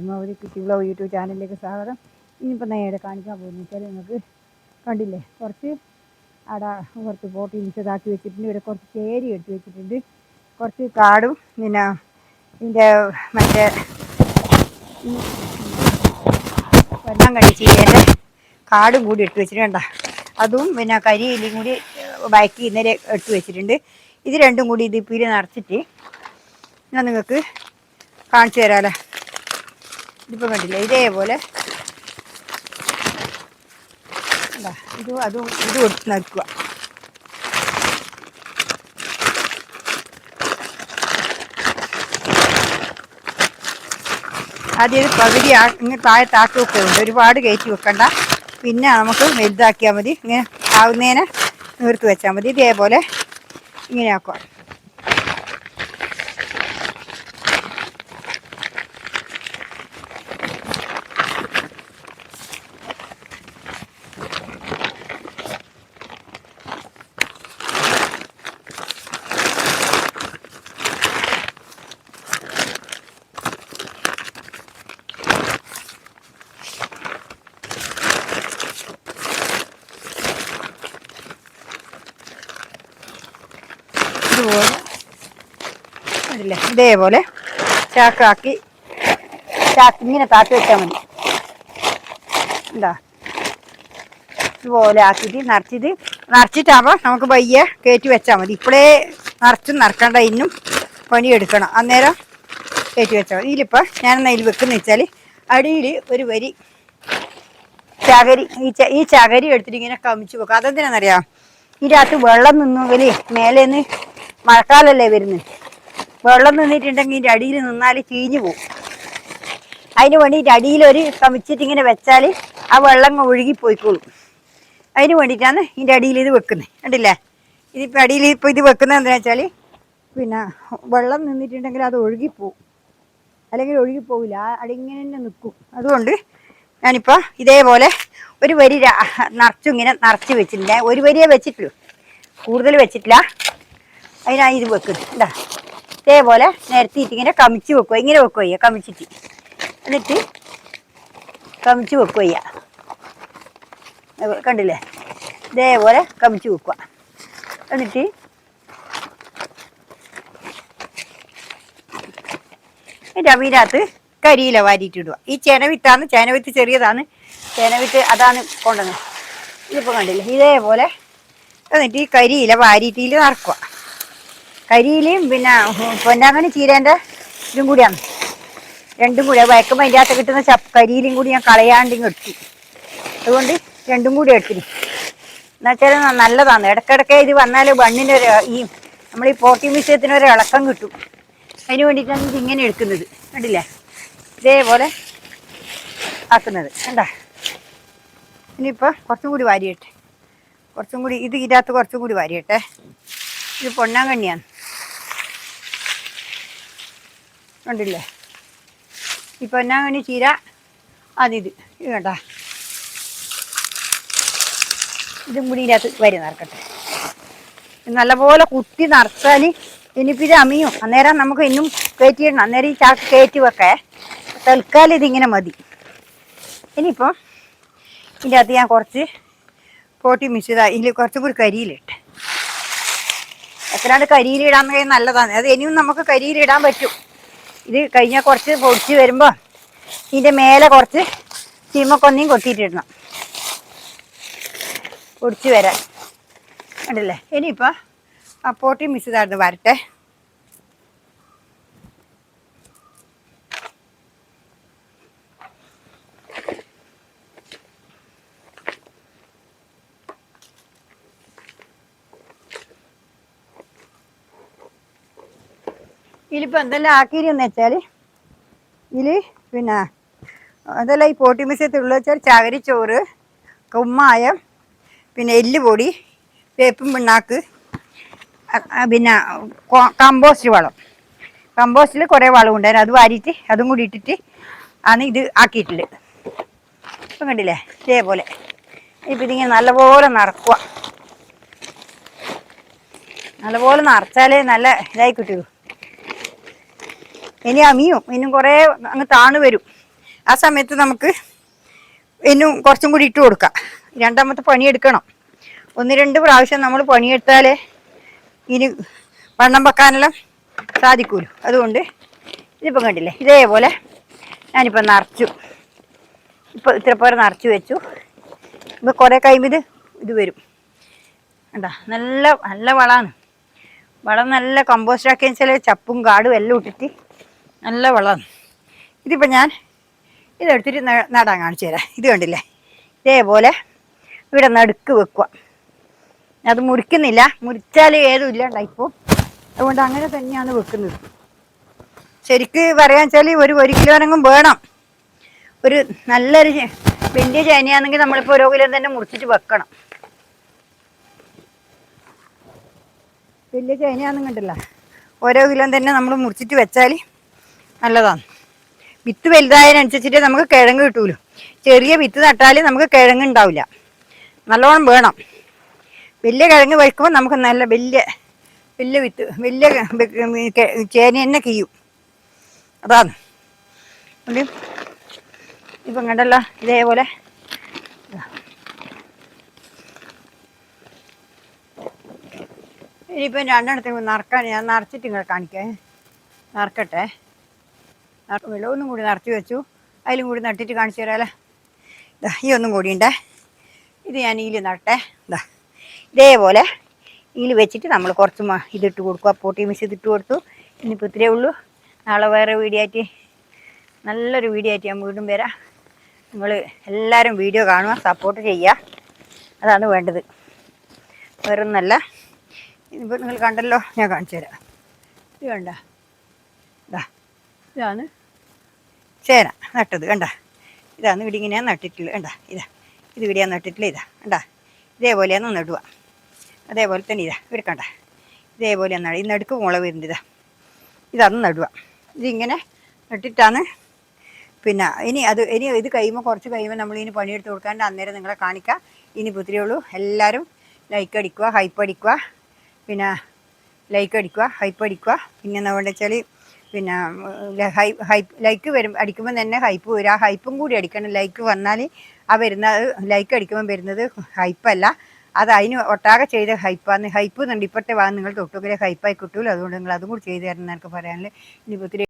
പത്മാവതി കുട്ടി vlog YouTube ചാനലിലേക്ക് സ്വാഗതം. ഇനിയിപ്പോൾ നേരെ കാണിക്കാൻ പോകുന്നത് വെച്ചാൽ നിങ്ങൾക്ക് കണ്ടില്ലേ, കുറച്ച് കുറച്ച് പോട്ടി മിച്ചതാക്കി വെച്ചിട്ടുണ്ട്. ഇവിടെ കുറച്ച് ചേരി എടുത്ത് വെച്ചിട്ടുണ്ട്, കുറച്ച് കാടും പിന്നെ ഇതിൻ്റെ മറ്റേ ഈ വെണ്ണാങ്കണ്ണി ചീരേൻ്റെ കാടും കൂടി എടുത്ത് വെച്ചിട്ടുണ്ട്. അതും പിന്നെ കരിയിലും കൂടി ബാക്കി ഇന്നലെ എടുത്ത് വെച്ചിട്ടുണ്ട്. ഇത് രണ്ടും കൂടി ഇത് പിരി നിറച്ചിട്ട് ഞാൻ നിങ്ങൾക്ക് കാണിച്ചു തരാമല്ലോ. ഇതിപ്പോൾ കണ്ടില്ലേ, ഇതേപോലെ ഇതും എടുത്ത് നിൽക്കുക. ആദ്യം ഇത് പകുതി ഇങ്ങനെ താഴത്താക്കി വെക്കുന്നുണ്ട്, ഒരുപാട് കയറ്റി വെക്കണ്ട. പിന്നെ നമുക്ക് വലുതാക്കിയാൽ മതി, ഇങ്ങനെ ആവുന്നതിനെ നിർത്തി വെച്ചാൽ മതി. ഇതേപോലെ ഇങ്ങനെ ആക്കുക. ഇതുപോലെ അതില്ലേ, ഇതേപോലെ ചാക്ക് ഇങ്ങനെ താത്തി വെച്ചാൽ മതി. എന്താ ഇതുപോലെ ആക്കിയിട്ട് നിറച്ചിട്ടാകുമ്പോൾ നമുക്ക് പയ്യെ കയറ്റി വെച്ചാൽ മതി. ഇപ്പോഴേ നിറക്കണ്ട, ഇന്നും പണിയെടുക്കണം. അന്നേരം കയറ്റി വെച്ചാൽ മതി. ഇതിലിപ്പോൾ ഞാനെന്നാ ഇതിൽ വെക്കുന്ന വെച്ചാൽ അടിയിൽ ഒരു വരി ചകരി, ഈ ചകരി എടുത്തിട്ട് ഇങ്ങനെ കമിച്ച് വെക്കും. അതെന്തിനാണെന്നറിയാം, ഇതിൻ്റെ അകത്ത് വെള്ളം നിന്നെങ്കിൽ മേലേന്ന് മഴക്കാലല്ലേ വരുന്നത്, വെള്ളം നിന്നിട്ടുണ്ടെങ്കിൽ ഇതിൻ്റെ അടിയിൽ നിന്നാൽ ചീഞ്ഞു പോകും. അതിന് വേണ്ടിയിട്ട് അടിയിലൊരു കമിച്ചിട്ട് ഇങ്ങനെ വെച്ചാൽ ആ വെള്ളം ഒഴുകിപ്പോയിക്കോളും. അതിന് വേണ്ടിയിട്ടാണ് ഇതിൻ്റെ അടിയിൽ ഇത് വെക്കുന്നത്. കണ്ടില്ലേ, ഇതിപ്പോൾ അടിയിൽ ഇപ്പോൾ ഇത് വെക്കുന്നത് എന്താണെന്ന് വെച്ചാൽ പിന്നെ വെള്ളം നിന്നിട്ടുണ്ടെങ്കിൽ അത് ഒഴുകിപ്പോവും, അല്ലെങ്കിൽ ഒഴുകിപ്പോവില്ല, അടിങ്ങനെ തന്നെ നിൽക്കും. അതുകൊണ്ട് ഞാനിപ്പോൾ ഇതേപോലെ ഒരു വരി ഇങ്ങനെ നിറച്ച് വെച്ചിട്ടില്ല. ഒരു വരിയേ വെച്ചിട്ടുള്ളൂ, കൂടുതൽ വെച്ചിട്ടില്ല. അതിനാണ് ഇത് വെക്കുന്നത്. എന്താ ഇതേപോലെ നിരത്തിയിട്ട് ഇങ്ങനെ കമിച്ച് വെക്കുക. ഇങ്ങനെ വെക്കുക, കമിച്ചിട്ട് എന്നിട്ട് കമിച്ച് വെക്കുക. കണ്ടില്ലേ, ഇതേപോലെ കമിച്ച് വെക്കുക. എന്നിട്ട് അതിനകത്ത് കരിയില വാരിയിട്ടിടുക. ഈ ചേനവിത്ത് ചെറിയതാണ്, ചേനവിത്ത് അതാണ് കൊണ്ടുവന്നത്. ഇതിപ്പോൾ കണ്ടില്ലേ, ഇതേപോലെ എന്നിട്ട് ഈ കരിയില വാരിയിട്ടിൽ നിറക്കുക. കരിയിലയും പിന്നെ പൊന്നാങ്കണ്ണി ചീരേൻ്റെ ഇതും കൂടിയാണ്, രണ്ടും കൂടി വയക്കുമ്പോൾ അതിൻ്റെ അകത്ത് കിട്ടുന്ന കരിയിലും കൂടി ഞാൻ കളയാണ്ടിങ് എടുത്തു. അതുകൊണ്ട് രണ്ടും കൂടി എടുത്തിന്. എന്നുവെച്ചാൽ നല്ലതാണ്. ഇടയ്ക്കിടയ്ക്ക് ഇത് വന്നാൽ മണ്ണിനൊരു നമ്മൾ ഈ പോട്ടി മിശ്രത്തിനൊരു ഇളക്കം കിട്ടും. അതിന് വേണ്ടിയിട്ടാണ് ഇത് ഇങ്ങനെ എടുക്കുന്നത്. കണ്ടില്ലേ, ഇതേപോലെ ആക്കുന്നത്. കണ്ടാ, ഇനിയിപ്പോൾ കുറച്ചും കൂടി വാരിയിട്ടെ, ഇതിനകത്ത് കുറച്ചും കൂടി വാരിയിട്ടെ. ഇത് പൊന്നാങ്കണ്ണിയാണ്, കണ്ടില്ലേ, ഈ പൊന്നാങ്കണ്ണി ചീര ഇത് കേട്ടാ. ഇതും കൂടി ഇതിനകത്ത് വരി നിറക്കട്ടെ. നല്ലപോലെ കുത്തി നിറച്ചാൽ ഇനിയിപ്പോൾ ഇത് അമിയും. അന്നേരം നമുക്ക് ഇന്നും കയറ്റിയിടണം. അന്നേരം ഈ ചാക്ക് കയറ്റി വെക്കേ. തൽക്കാലം ഇതിങ്ങനെ മതി. ഇനിയിപ്പോൾ ഇതിൻ്റെ അകത്ത് ഞാൻ കുറച്ച് പോട്ടി മിശ്രിത ഇതിൽ കുറച്ചും കൂടി കരിയിലിട്ട്, എത്രയാണ്ട് കരിയിലിടാൻ നല്ലതാണ്. അത് ഇനിയും നമുക്ക് കരിയിലിടാൻ പറ്റും. ഇത് കഴിഞ്ഞാൽ കുറച്ച് പൊടിച്ച് വരുമ്പോൾ ഇതിൻ്റെ മേലെ കുറച്ച് ചീമക്കൊന്നയും കൊത്തിയിട്ടിടണം, പൊടിച്ച് വരാൻ. കണ്ടില്ലേ, ഇനിയിപ്പോൾ ആ പോട്ടി മിശ്രിതായിരുന്നു വരട്ടെ. ഇതിലിപ്പോൾ എന്തെല്ലാം ആക്കിയിരുന്ന് വെച്ചാൽ ഇതിൽ പിന്നെ അതെല്ലാം ഈ പോട്ടി മിശ്രത്തിലുള്ള വെച്ചാൽ ചകരിച്ചോറ്, കുമ്മായം, പിന്നെ എല്ലുപൊടി, വേപ്പും പിണ്ണാക്ക്, പിന്നെ കമ്പോസ്റ്റ് വളം. കമ്പോസ്റ്റിൽ കുറേ വളം ഉണ്ടായിരുന്നു, അത് വാരിയിട്ട് അതും കൂടി ഇട്ടിട്ട് ആണ് ഇത് ആക്കിയിട്ടുള്ളത്. ഇപ്പം കണ്ടില്ലേ, ഇതേപോലെ ഇപ്പം ഇതിങ്ങനെ നല്ലപോലെ നിറക്കുക. നല്ലപോലെ നിറച്ചാലേ നല്ല ഇതായി കിട്ടുള്ളൂ. ഇനി അമിയും ഇന്നും കുറേ അങ്ങ് താണു വരും. ആ സമയത്ത് നമുക്ക് ഇന്നും കുറച്ചും കൂടി ഇട്ട് കൊടുക്കാം. രണ്ടാമത്തെ പണിയെടുക്കണം. 1-2 പ്രാവശ്യം നമ്മൾ പണിയെടുത്താലേ ഇനി വണ്ണം വെക്കാനെല്ലാം സാധിക്കൂലോ. അതുകൊണ്ട് ഇതിപ്പം കണ്ടില്ലേ, ഇതേപോലെ ഞാനിപ്പോൾ നിറച്ചു. ഇപ്പോൾ ഇത്ര പേരെ നിറച്ച് വെച്ചു. ഇപ്പോൾ കുറേ കഴിയുമ്പോൾ ഇത് വരും. കണ്ടാ, നല്ല നല്ല വളമാണ്. വളം നല്ല കമ്പോസ്റ്റ് ആക്കിയെന്ന് വെച്ചാൽ ചപ്പും കാടും എല്ലാം ഇട്ടിട്ട് നല്ല വളമാണ്. ഇതിപ്പോൾ ഞാൻ ഇതെടുത്തിട്ട് നടാൻ കാണിച്ചു തരാം. ഇത് കണ്ടില്ലേ, ഇതേപോലെ ഇവിടെ നടുക്ക് വെക്കുക. അത് മുറിക്കുന്നില്ല, മുറിച്ചാൽ ഏതും ഇല്ലാണ്ടായിപ്പോൾ. അതുകൊണ്ട് അങ്ങനെ തന്നെയാണ് വെക്കുന്നത്. ശരിക്ക് പറയാൻ വെച്ചാൽ ഒരു കിലോനെങ്കിലും വേണം. ഒരു നല്ലൊരു വലിയ ചേനയാണെങ്കിൽ നമ്മളിപ്പോൾ 1 കിലോ തന്നെ മുറിച്ചിട്ട് വെക്കണം. വലിയ ചേനയാണെന്നും കണ്ടില്ല, 1 കിലോ തന്നെ നമ്മൾ മുറിച്ചിട്ട് വെച്ചാൽ നല്ലതാണ്. വിത്ത് വലുതായതിനനുസരിച്ചിട്ട് നമുക്ക് കിഴങ്ങ് കിട്ടൂലോ. ചെറിയ വിത്ത് നട്ടാൽ നമുക്ക് കിഴങ്ങ് ഉണ്ടാവില്ല. നല്ലോണം വേണം. വലിയ കിഴങ്ങ് വയ്ക്കുമ്പോൾ നമുക്ക് നല്ല വലിയ വിത്ത് വലിയ ചേന തന്നെ കീയും. അതാണ്. ഇപ്പം കണ്ടല്ലോ, ഇതേപോലെ ഇനിയിപ്പം 2 നിറക്കാൻ ഞാൻ നിറച്ചിട്ട് ഇങ്ങനെ കാണിക്കേ. നിറക്കട്ടെ. വെള്ളമൊന്നും കൂടി നിറച്ച് വെച്ചു. അതിലും കൂടി നട്ടിട്ട് കാണിച്ചു തരാമല്ലേ. ഈ ഒന്നും കൂടി ഉണ്ടേ. ഇത് ഞാൻ ഇതിൽ നട്ടെ. ഇതേപോലെ ഇതിൽ വെച്ചിട്ട് നമ്മൾ കുറച്ച് ഇതിട്ട് കൊടുക്കുക. പോട്ടി മിക്സ് ഇതിട്ട് കൊടുത്തു. ഇനിയിപ്പോൾ ഇത്രയേ ഉള്ളൂ. നാളെ വേറെ വീഡിയോ ആയിട്ട്, നല്ലൊരു വീഡിയോ ആയിട്ട് ഞാൻ വീണ്ടും വരാം. നിങ്ങൾ എല്ലാവരും വീഡിയോ കാണുക, സപ്പോർട്ട് ചെയ്യുക. അതാണ് വേണ്ടത്, വേറൊന്നല്ല. ഇതിപ്പോൾ നിങ്ങൾ കണ്ടല്ലോ, ഞാൻ കാണിച്ചു തരാം. ഇത് കണ്ട, ഇതാണ് ചേന നട്ടത്. കണ്ട, ഇതാണ് ഇവിടെ ഇങ്ങനെ നട്ടിട്ടുള്ളത്. കണ്ട, ഇത് ഇവിടെയാണ് നട്ടിട്ടില്ല. കണ്ട, ഇതേപോലെയാണ് നടുക. അതേപോലെ തന്നെ ഇവിടെ കണ്ട, ഇതേപോലെയാണ് ഈ നടുക്ക് മുള വരുന്നത്. ഇതാണ് നടുക. ഇതിങ്ങനെ നട്ടിട്ടാണ്. പിന്നെ ഇനി ഇത് കഴിയുമ്പോൾ കുറച്ച് കഴിയുമ്പോൾ നമ്മളിനി പണിയെടുത്ത് കൊടുക്കാണ്ട് അന്നേരം നിങ്ങളെ കാണിക്കാം. ഇനി ഇത്രയേ ഉള്ളൂ. എല്ലാവരും ലൈക്ക് അടിക്കുക, ഹൈപ്പ് അടിക്കുക. പിന്നെ ലൈക്ക് അടിക്കുക, ഹൈപ്പ് അടിക്കുക. പിന്നെ എന്താ വേണ്ടത് വെച്ചാൽ, പിന്നെ ലൈക്ക് അടിക്കുമ്പോൾ തന്നെ ഹൈപ്പ് വരും. ആ ഹൈപ്പും കൂടി അടിക്കണം. ലൈക്ക് വന്നാൽ ലൈക്ക് അടിക്കുമ്പോൾ വരുന്നത് ഹൈപ്പല്ല, അത് അതിന് ഒട്ടാകെ ചെയ്ത ഹൈപ്പാന്ന്. ഹൈപ്പ് എന്നുണ്ട് ഇപ്പോഴത്തെ ഭാഗം നിങ്ങൾ തൊട്ടുകരെ ഹൈപ്പായി കിട്ടൂല. അതുകൊണ്ട് നിങ്ങൾ അതും കൂടി ചെയ്ത് തരണം എന്ന് എനിക്ക് പറയാനില്ല. ഇനി ഒത്തിരി